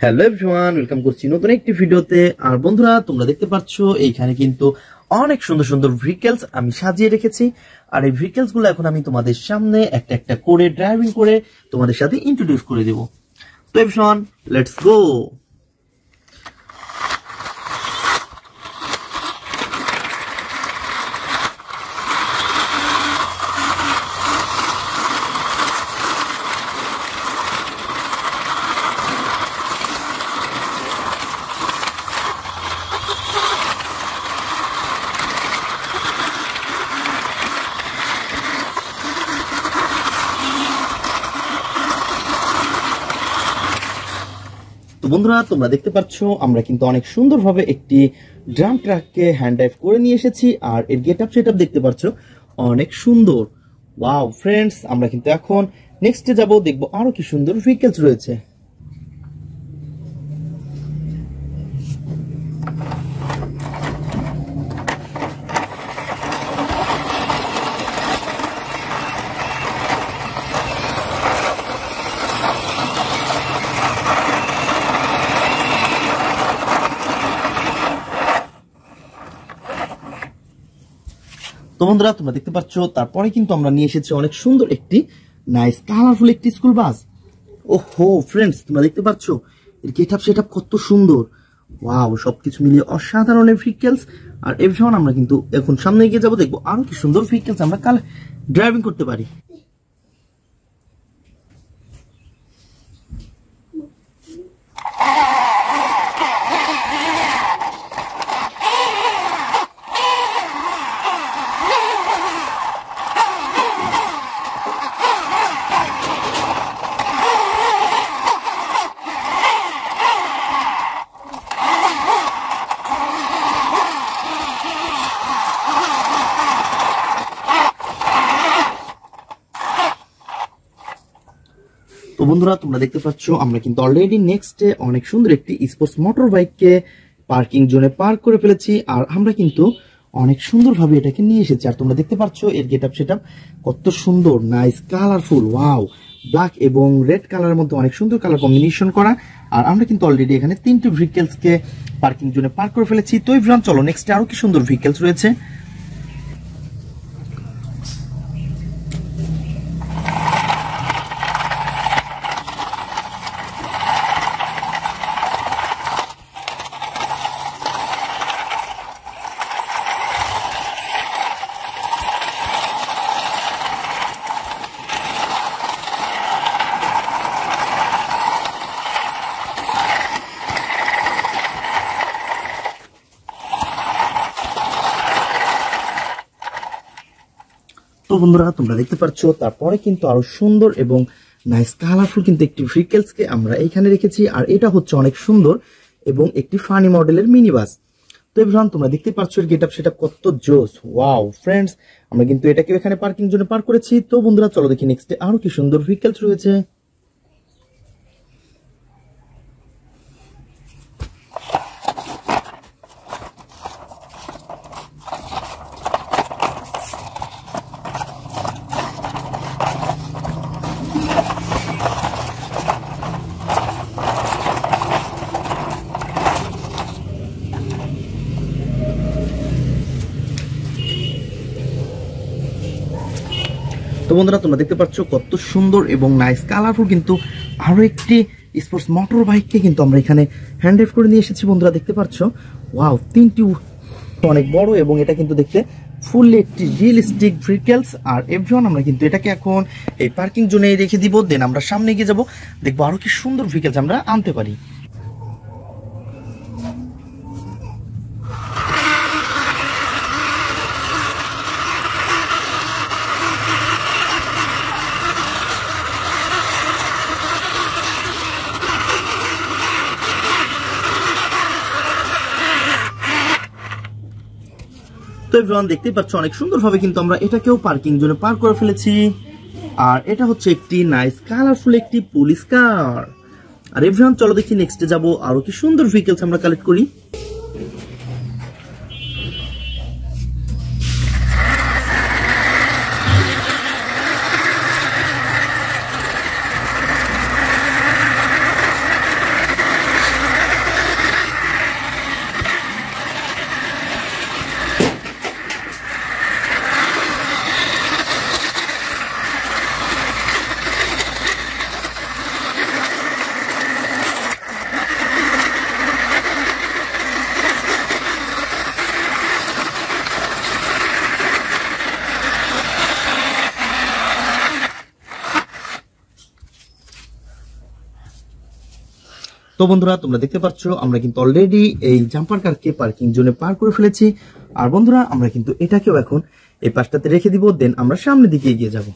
Hello everyone, welcome করছি নতুন একটি ভিডিওতে। আর বন্ধুরা, তোমরা দেখতে পাচ্ছ এইখানে কিন্তু অনেক সুন্দর সুন্দর ভেহিকলস আমি সাজিয়ে রেখেছি। আর এই ভেহিকলস গুলো এখন আমি তোমাদের সামনে একটা একটা করে ড্রাইভিং করে তোমাদের সাথে ইন্ট্রোডিউস করে দেব। তো এভরিওয়ান, লেটস গো। তো বন্ধুরা, তোমরা দেখতে পাচ্ছ আমরা কিন্তু অনেক সুন্দরভাবে একটি ড্রাম ট্রাককে হ্যান্ড ড্রাইভ করে নিয়ে এসেছি। আর এর গেট আপ সেট আপ দেখতে পাচ্ছ অনেক সুন্দর। ওয়াও ফ্রেন্ডস, আমরা কিন্তু এখন নেক্সটে যাব, দেখবো আরো কি সুন্দর ভেহিকলস রয়েছে। তো বন্ধুরা, তোমরা দেখতে পাচ্ছ তারপরে কিন্তু আমরা নিয়ে এসেছি অনেক সুন্দর একটি নাইস কালারফুল একটি স্কুল বাস। ওহো ফ্রেন্ডস, তোমরা দেখতে পাচ্ছ এর গেট আপ সেট আপ কত সুন্দর। ওয়াও, সবকিছু মিলিয়ে অসাধারণ ভেহিকলস। আর এভরিওয়ান, আমরা কিন্তু এখন সামনে এগিয়ে যাবো, দেখবো আরো কি সুন্দর ভেহিকলস আমরা কাল ড্রাইভিং করতে পারি। তো বন্ধুরা, তোমরা দেখতে পাচ্ছ আমরা কিন্তু অলরেডি নেক্সটে অনেক সুন্দর একটি স্পোর্টস মোটর বাইককে পার্কিং জোনে পার্ক করে ফেলেছি। আর আমরা কিন্তু অনেক সুন্দরভাবে এটাকে নিয়ে এসেছি। আর তোমরা দেখতে পাচ্ছ এর গেট আপ সেটআপ কত সুন্দর, নাইস কালারফুল। ওয়াও, ব্ল্যাক এবং রেড কালারের মধ্যে অনেক সুন্দর কালার কম্বিনেশন করা। আর আমরা কিন্তু অলরেডি এখানে 3টি ভেহিকলসকে পার্কিং জোনে পার্ক করে ফেলেছি। তো এভরিওয়ান, চলো নেক্সটে আরো কি সুন্দর ভেহিকলস রয়েছে। তো বন্ধুরা, তোমরা দেখতে পাচ্ছ তারপরে কিন্তু আরো সুন্দর এবং নাইস কালারফুল কিন্তু একটি ভেহিকলসকে আমরা এইখানে রেখেছি। আর এটা হচ্ছে অনেক সুন্দর এবং একটি ফানি মডেলের মিনি বাস। তো এভরিওয়ান, তোমরা দেখতে পাচ্ছ এর গেট আপ সেটআপ কত জোস। ওয়াও ফ্রেন্ডস, আমরা কিন্তু এটাকে এখানে পার্কিং জন্য পার্ক করেছি। তো বন্ধুরা, চলো দেখি নেক্সটে আরো কি সুন্দর ভেহিকলস রয়েছে। তো বন্ধুরা, তোমরা দেখতে পাচ্ছ কত সুন্দর এবং নাইস কালারফুল কিন্তু আরো একটি স্পোর্টস মোটর বাইককে কিন্তু আমরা এখানে হ্যান্ড ড্রাইভ করে নিয়ে এসেছি। বন্ধুরা দেখতে পাচ্ছ, ওয়াও, 3টি অনেক বড় এবং এটা কিন্তু দেখতে ফুললি একটি রিয়েলিস্টিক ভেহিকলস। আর এভরিওয়ান, আমরা কিন্তু এটাকে এখন এই পার্কিং জোনে রেখে দিব। দেন আমরা সামনে এগিয়ে যাবো, দেখবো আরো কি সুন্দর ভেহিকলস আমরা আনতে পারি। তো এভরিওয়ান, দেখতেই পাচ্ছ অনেক সুন্দরভাবে কিন্তু আমরা এটাকেও পার্কিং জোনে পার্ক করে ফেলেছি। আর এটা হচ্ছে একটি নাইস কালারফুল একটি পুলিশ কার। আর এভরিওয়ান, চলো দেখি নেক্সটে যাব, আরো কি সুন্দর ভেহিকলস আমরা কালেক্ট করি। তো বন্ধুরা তোমরা দেখতে পাচ্ছ আমরা কিন্তু অলরেডি এই জাম্পার কারকে পার্কিং জোনে পার করে ফেলেছি। আর বন্ধুরা আমরা কিন্তু এটাকেও এখন এই পাশটাতে রেখে দিব, দেন আমরা সামনের দিকে এগিয়ে যাব।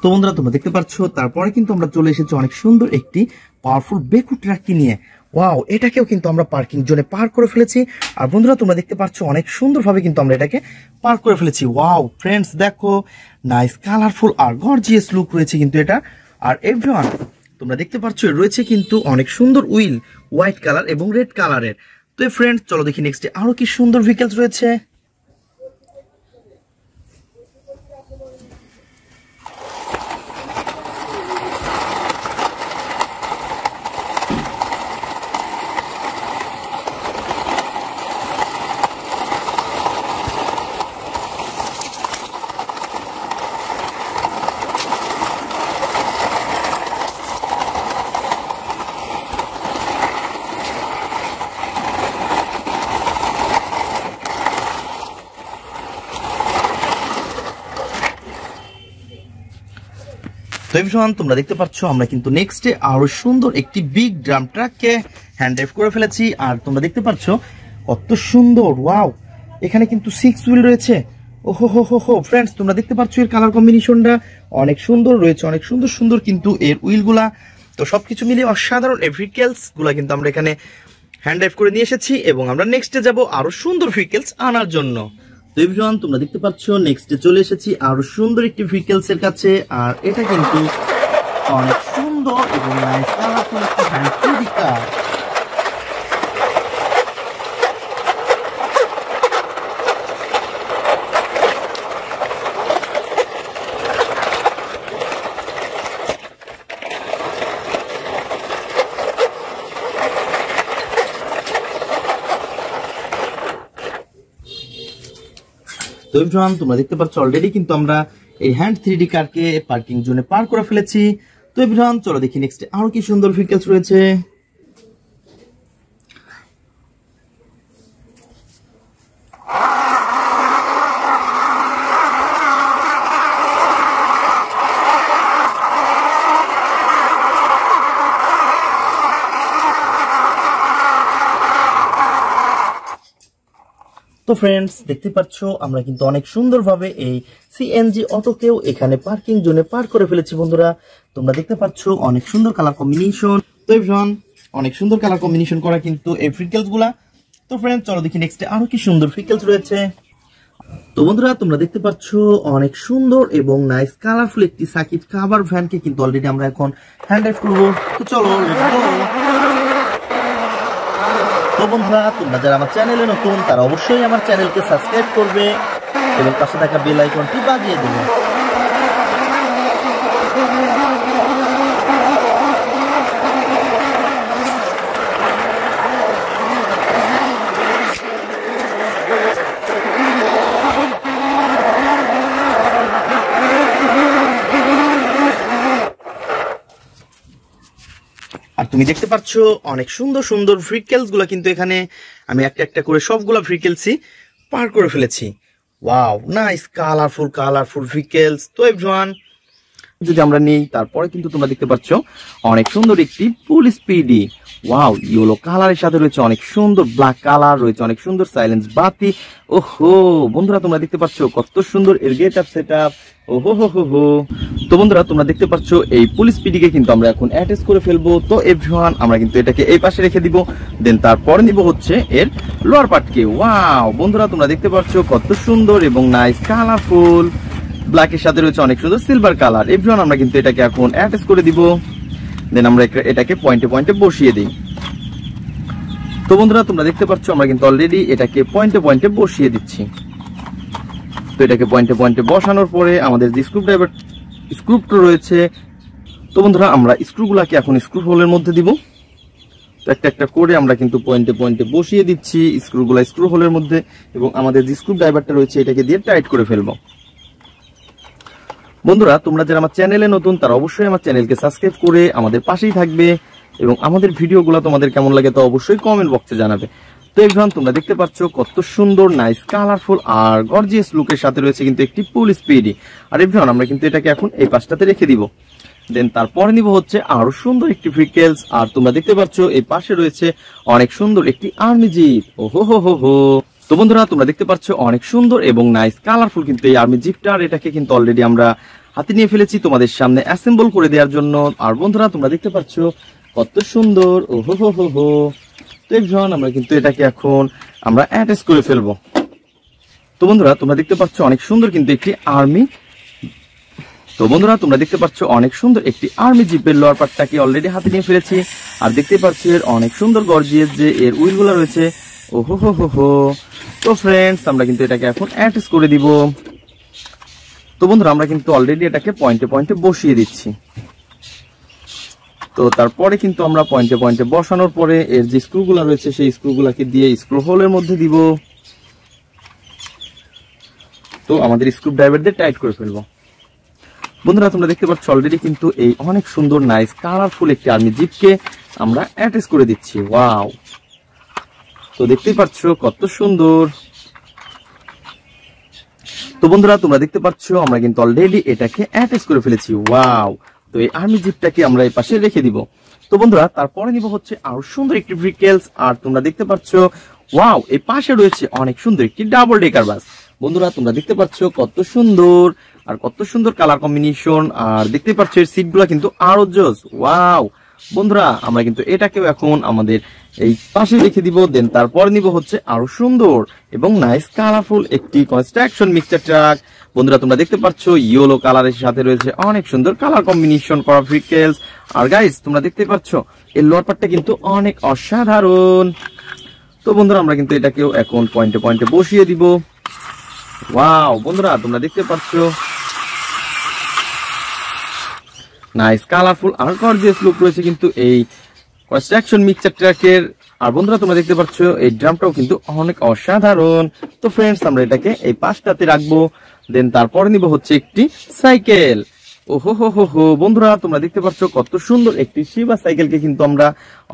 তো বন্ধুরা তোমরা দেখতে পাচ্ছ তারপরে কিন্তু আমরা চলে এসেছি অনেক সুন্দর একটি পাওয়ারফুল বেকু ট্রাককে নিয়ে। ওয়াও, এটাকেও কিন্তু আমরা পার্কিং জোনে পার করে ফেলেছি। আর বন্ধুরা তোমরা দেখতে পাচ্ছ অনেক সুন্দরভাবে কিন্তু আমরা এটাকে পার করে ফেলেছি। ওয়াও ফ্রেন্ডস, দেখো নাইস কালারফুল আর গর্জিয়াস লুক রয়েছে কিন্তু এটা। আর এভরিওয়ান তোমরা দেখতে পাচ্ছ রয়েছে কিন্তু অনেক সুন্দর উইল, হোয়াইট কালার এবং রেড কালারের। তো ফ্রেন্ডস চলো দেখি নেক্সটে আরো কি সুন্দর ভেহিকলস রয়েছে। তো এভরিওয়ান তোমরা দেখতে পাচ্ছ আমরা কিন্তু নেক্সটে আরো সুন্দর একটি বিগ ড্রাম ট্রাককে হ্যান্ড ড্রাইভ করে ফেলেছি। আর তোমরা দেখতে পাচ্ছ কত সুন্দর, ওয়াও এখানে কিন্তু 6 হুইল রয়েছে। ওহো হো হো হো ফ্রেন্ডস, তোমরা দেখতে পাচ্ছ এর কালার কম্বিনেশনটা অনেক সুন্দর রয়েছে, অনেক সুন্দর সুন্দর কিন্তু এর উইলগুলা। তো সবকিছু মিলিয়ে অসাধারণ ভেহিকলস গুলা কিন্তু আমরা এখানে হ্যান্ড ড্রাইভ করে নিয়ে এসেছি এবং আমরা নেক্সটে যাব আরো সুন্দর ভেহিকলস আনার জন্য। তো এভরিওয়ান তোমরা দেখতে পাচ্ছ নেক্সটে চলে এসেছি আরো সুন্দর একটি ভেহিকলস এর কাছে। আর এটা কিন্তু অনেক সুন্দর এবং নাইস কালারফুল একটি হ্যান্ড কার। তো এভরিওয়ান তোমরা দেখতে পাচ্ছ অলরেডি কিন্তু আমরা এই হ্যান্ড 3D কারকে পার্কিং জোনে পার করে ফেলেছি। তো এভরিওয়ান চলো দেখি নেক্সট আরো কি সুন্দর ভেহিকলস রয়েছে। তো ফ্রেন্ডস দেখতে পাচ্ছ আমরা কিন্তু অনেক সুন্দরভাবে এই সিএনজি অটোকেও এখানে পার্কিং জোনে পার করে ফেলেছি। বন্ধুরা তোমরা দেখতে পাচ্ছ অনেক সুন্দর কালার কম্বিনেশন। তো এভরিওয়ান অনেক সুন্দর কালার কম্বিনেশন করা কিন্তু এই ভেহিকলস গুলা। তো ফ্রেন্ডস চলো দেখি নেক্সটে আরো কি সুন্দর ভেহিকলস রয়েছে। তো বন্ধুরা তোমরা দেখতে পাচ্ছ অনেক সুন্দর এবং নাইস কালারফুল একটি সার্কিট কাভার ভ্যানকে কিন্তু অলরেডি আমরা এখন হ্যান্ড ড্রাইভ করবো। তো চলো লেটস গো। তো বন্ধুরা তোমরা যারা আমার চ্যানেলে নতুন তারা অবশ্যই আমার চ্যানেলকে সাবস্ক্রাইব করবে এবং পাশে থাকা বেল আইকনটি বাজিয়ে দেবে। আর তুমি দেখতে পাচ্ছ অনেক সুন্দর সুন্দর ভেহিকলস গুলা কিন্তু এখানে আমি একটা একটা করে সবগুলা ভেহিকলসই পার করে ফেলেছি। Wow nice colourful colourful vehicles. তো এভরিওয়ান যদি আমরা নেই তারপরে কিন্তু তোমরা দেখতে পাচ্ছ অনেক সুন্দর একটি ফুল স্পিডি, ওয়াও ইয়েলো কালারের সাথে রয়েছে অনেক সুন্দর ব্ল্যাক কালার রয়েছে, অনেক সুন্দর সাইলেন্স বাতি। ওহো বন্ধুরা তোমরা দেখতে পাচ্ছ কত সুন্দর এর গেট আপ সেট আপ। ওহো হো হো হো। তো বন্ধুরা তোমরা দেখতে পাচ্ছ এই পুলিশ পিডিকে কিন্তু আমরা এখন অ্যাটাচ করে ফেলবো। তো এভরিওয়ান আমরা কিন্তু এটাকে এই পাশে রেখে দিব, দেন তারপরে নিব হচ্ছে এর লোয়ার পার্টকে। ওয়াও বন্ধুরা তোমরা দেখতে পাচ্ছ কত সুন্দর এবং নাইস কালারফুল ব্ল্যাকের সাথে রয়েছে অনেক সুন্দর সিলভার কালার। এভরিওয়ান আমরা কিন্তু এটাকে এখন অ্যাটাচ করে দিব, দেন আমরা এটাকে পয়েন্টে পয়েন্টে বসিয়ে দিই। তো বন্ধুরা তোমরা দেখতে পাচ্ছ আমরা কিন্তু অলরেডি এটাকে পয়েন্টে পয়েন্টে বসিয়ে দিচ্ছি। তো এটাকে পয়েন্টে পয়েন্টে বসানোর পরে আমাদের যে স্ক্রুটা রয়েছে তো বন্ধুরা আমরা স্ক্রুগুলাকে এখন স্ক্রু হোলের মধ্যে দিব। তো একটা একটা করে আমরা কিন্তু পয়েন্টে পয়েন্টে বসিয়ে দিচ্ছি স্ক্রুগুলা স্ক্রু হোলের মধ্যে, এবং আমাদের যে স্ক্রু ড্রাইভারটা রয়েছে এটাকে দিয়ে টাইট করে ফেলবো। বন্ধুরা তোমরা যারা আমার চ্যানেলে নতুন তারা অবশ্যই আমার চ্যানেলকে সাবস্ক্রাইব করে আমাদের পাশেই থাকবে, এবং আমাদের ভিডিওগুলো তোমাদের কেমন লাগে তো অবশ্যই কমেন্ট বক্সে জানাবে। তো এভরিওয়ান তোমরা দেখতে পাচ্ছ কত সুন্দর নাইস কালারফুল আর গর্জিয়াস লুকের সাথে রয়েছে কিন্তু একটি ফুল স্পিডি। আর এভরিওয়ান আমরা কিন্তু এটাকে এখন এই পাশটাতে রেখে দিব। দেন তারপরে নিব হচ্ছে আরো সুন্দর একটি ভেহিকলস, আর তোমরা দেখতে পাচ্ছ এই পাশে রয়েছে অনেক সুন্দর একটি আর্মি জিপ। ওহো হো হো হো। তো বন্ধুরা তোমরা দেখতে পাচ্ছ অনেক সুন্দর এবং নাইস কালারফুল কিন্তু এই আর্মি জিপটা, আর এটাকে কিন্তু অলরেডি আমরা হাতে নিয়ে ফেলেছি তোমাদের সামনে অ্যাসেম্বল করে দেওয়ার জন্য। আর বন্ধুরা তোমরা দেখতে পাচ্ছ কত সুন্দর। ওহো হো হো হো। তো এভরিওয়ান আমরা কিন্তু এটাকে এখন আমরা অ্যাটাচ করে ফেলবো। তো বন্ধুরা তোমরা দেখতে পাচ্ছ অনেক সুন্দর কিন্তু একটি আর্মি জিপের লোয়ার পার্টটাকে অলরেডি হাতে নিয়ে ফেলেছি। আর দেখতে পাচ্ছ এর অনেক সুন্দর গর্জিয়াস যে এর উইল গুলা রয়েছে। ওহো হো হো হো। তো ফ্রেন্ডস আমরা কিন্তু এটাকে এখন অ্যাটাচ করে দিব। তো বন্ধুরা আমরা কিন্তু অলরেডি এটাকে পয়েন্টে পয়েন্টে বসিয়ে দিচ্ছি। তো তারপরে কিন্তু আমরা পয়েন্টে পয়েন্টে বসানোর পরে এর যে স্ক্রুগুলা রয়েছে সেই স্ক্রুগুলাকে দিয়ে স্ক্রু হোলের মধ্যে দিব। তো আমাদের স্ক্রু ড্রাইভার দিয়ে টাইট করে ফেলবো। বন্ধুরা তোমরা দেখতে পাচ্ছ অলরেডি কিন্তু এই অনেক সুন্দর নাইস কালারফুল একটি আর্মি জিপকে আমরা অ্যাটাচ করে দিচ্ছি। ওয়াও। তো দেখতেই পাচ্ছ কত সুন্দর। তো বন্ধুরা তোমরা দেখতে পাচ্ছ আমরা কিন্তু অলরেডি এটাকে অ্যাটাচ করে ফেলেছি। ওয়াও। তো এই আর্মি জিপটাকে আমরা এই পাশে রেখে দিব। তো বন্ধুরা তারপরে নিব হচ্ছে আরো সুন্দর একটি ভেহিকলস, আর তোমরা দেখতে পাচ্ছ ওয়াও এই পাশে রয়েছে অনেক সুন্দর একটি ডাবল ডেকার বাস। বন্ধুরা তোমরা দেখতে পাচ্ছ কত সুন্দর আর কত সুন্দর কালার কম্বিনেশন, আর দেখতে পাচ্ছ এর সিটগুলো কিন্তু আরো জোস। ওয়াও। বন্ধুরা আমরা কিন্তু এটাকেও এখন আমাদের এই পাশে রেখে দিব। দেন তারপর নিব হচ্ছে আরো সুন্দর এবং নাইস কালারফুল একটি কনস্ট্রাকশন মিক্সচার ট্রাক। বন্ধুরা তোমরা দেখতে পাচ্ছ ইয়েলো কালারের সাথে রয়েছে অনেক সুন্দর কালার কম্বিনেশন করা ভেহিকলস। আর গাইস তোমরা দেখতে পাচ্ছ এর লোয়ার পার্টটা কিন্তু অনেক অসাধারণ। তো বন্ধুরা আমরা কিন্তু এটাকেও এখন পয়েন্টে পয়েন্টে বসিয়ে দিব। ওয়াও। বন্ধুরা তোমরা দেখতে পাচ্ছ নাইস কালারফুল আর গর্জিয়াস লুক রয়েছে কিন্তু এই কনস্ট্রাকশন মিক্সচার ট্রাকের। আর বন্ধুরা তোমরা দেখতে পাচ্ছ এই ড্রামটাও কিন্তু অনেক অসাধারণ। তো ফ্রেন্ডস আমরা এটাকে এই পাশটাতে রাখবো। দেন তারপরে নিব হচ্ছে একটি সাইকেল। ওহো হো হো হো। বন্ধুরা তোমরা দেখতে পাচ্ছ কত সুন্দর একটি শিবা সাইকেলকে কিন্তু আমরা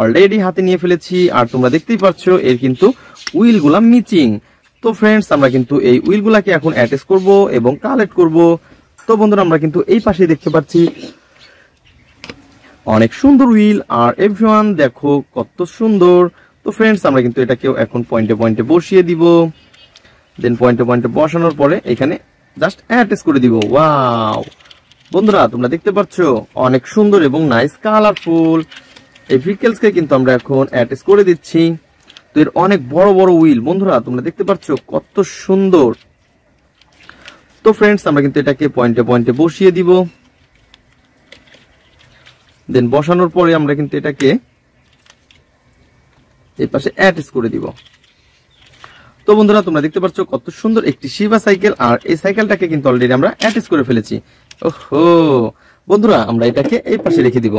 অলরেডি হাতে নিয়ে ফেলেছি। আর তোমরা দেখতেই পাচ্ছ এর কিন্তু উইল গুলা মিচিং। তো ফ্রেন্ডস আমরা কিন্তু এই উইল গুলাকে এখন অ্যাটাচ করব এবং কালেক্ট করব। তো বন্ধুরা আমরা কিন্তু এই পাশে দেখতে পাচ্ছি অনেক সুন্দর উইল, আর এভরিওয়ান দেখো কত সুন্দর। তো ফ্রেন্ডস আমরা কিন্তু এটাকেও এখন পয়েন্টে পয়েন্টে বসিয়ে দিব। দেন পয়েন্টে পয়েন্টে বসানোর পরে এখানে জাস্ট অ্যাটাচ করে দিব। ওয়াও। বন্ধুরা তোমরা দেখতে পাচ্ছ অনেক সুন্দর এবং নাইস কালারফুল এই ভেহিকলসকে কিন্তু আমরা এখন অ্যাটাচ করে দিচ্ছি। তো এর অনেক বড় বড় উইল। বন্ধুরা তোমরা দেখতে পাচ্ছ কত সুন্দর। তো ফ্রেন্ডস আমরা কিন্তু এটাকে পয়েন্টে পয়েন্টে বসিয়ে দিব। দেন বসানোর পরে আমরা কিন্তু এটাকে এই পাশে অ্যাটাচ করে দিব। তো বন্ধুরা তোমরা দেখতে পাচ্ছ কত সুন্দর একটি শিবা সাইকেল, আর এই সাইকেলটাকে কিন্তু অলরেডি আমরা অ্যাটাচ করে ফেলেছি। ওহো। বন্ধুরা আমরা এটাকে এই পাশে রেখে দিব।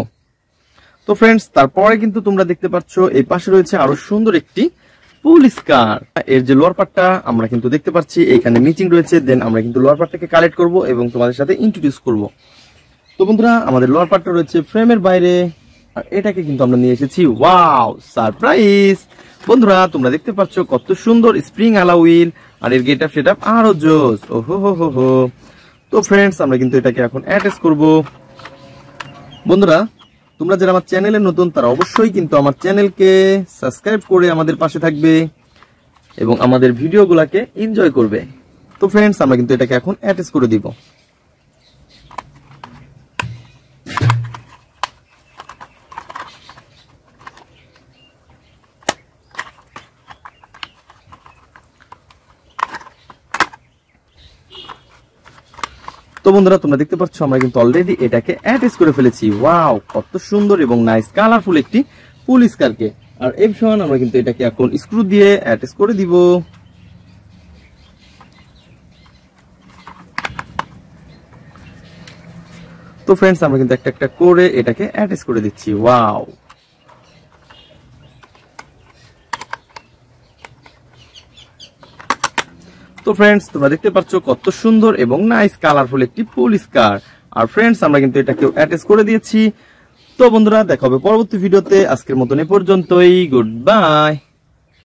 তো ফ্রেন্ডস তারপরে কিন্তু তোমরা দেখতে পাচ্ছ এই পাশে রয়েছে আরো সুন্দর একটি পুলিশ কার। এর যে লোয়ার পার্টটা আমরা কিন্তু দেখতে পাচ্ছি এখানে মিচিং রয়েছে। দেন আমরা কিন্তু লোয়ার পার্টটাকে কালেক্ট করব এবং তোমাদের সাথে ইন্ট্রোডিউস করব। তো বন্ধুরা আমাদের লোয়ার পার্টটা রয়েছে ফ্রেমের বাইরে, আর এটাকে কিন্তু আমরা নিয়ে এসেছি। Wow surprise. বন্ধুরা তোমরা দেখতে পাচ্ছ কত সুন্দর স্প্রিং আলা হুইল, আর এর গেট আপ সেট আপ আরো জোস। ওহো হো হো হো। তো ফ্রেন্ডস আমরা কিন্তু এটাকে এখন অ্যাটাচ করব। বন্ধুরা তোমরা যারা আমার চ্যানেলে নতুন তারা অবশ্যই কিন্তু আমার চ্যানেলকে সাবস্ক্রাইব করে আমাদের পাশে থাকবে এবং আমাদের ভিডিওগুলোকে এনজয় করবে। তো ফ্রেন্ডস আমরা কিন্তু এটাকে এখন অ্যাটাচ করে দিব। তো বন্ধুরা তোমরা দেখতে পাচ্ছ আমরা কিন্তু অলরেডি এটাকে অ্যাটাচ করে ফেলেছি। ওয়াও কত সুন্দর এবং নাইস কালারফুল একটি পুলিশ কারকে। আর এভরিওয়ান আমরা কিন্তু এটাকে এখন স্ক্রু দিয়ে অ্যাটাচ করে দিব। তো তো ফ্রেন্ডস আমরা কিন্তু একটা একটা করে এটাকে অ্যাটাচ করে দিচ্ছি। ওয়াও, তো ফ্রেন্ডস তোমরা দেখতে পাচ্ছ কত সুন্দর এবং নাইস কালারফুল একটি পুলিশ কার। আর ফ্রেন্ডস আমরা কিন্তু এটাকে অ্যাটাচ করে দিয়েছি। তো বন্ধুরা দেখা হবে পরবর্তী ভিডিওতে, আজকের মতন এ পর্যন্তই, গুড বাই।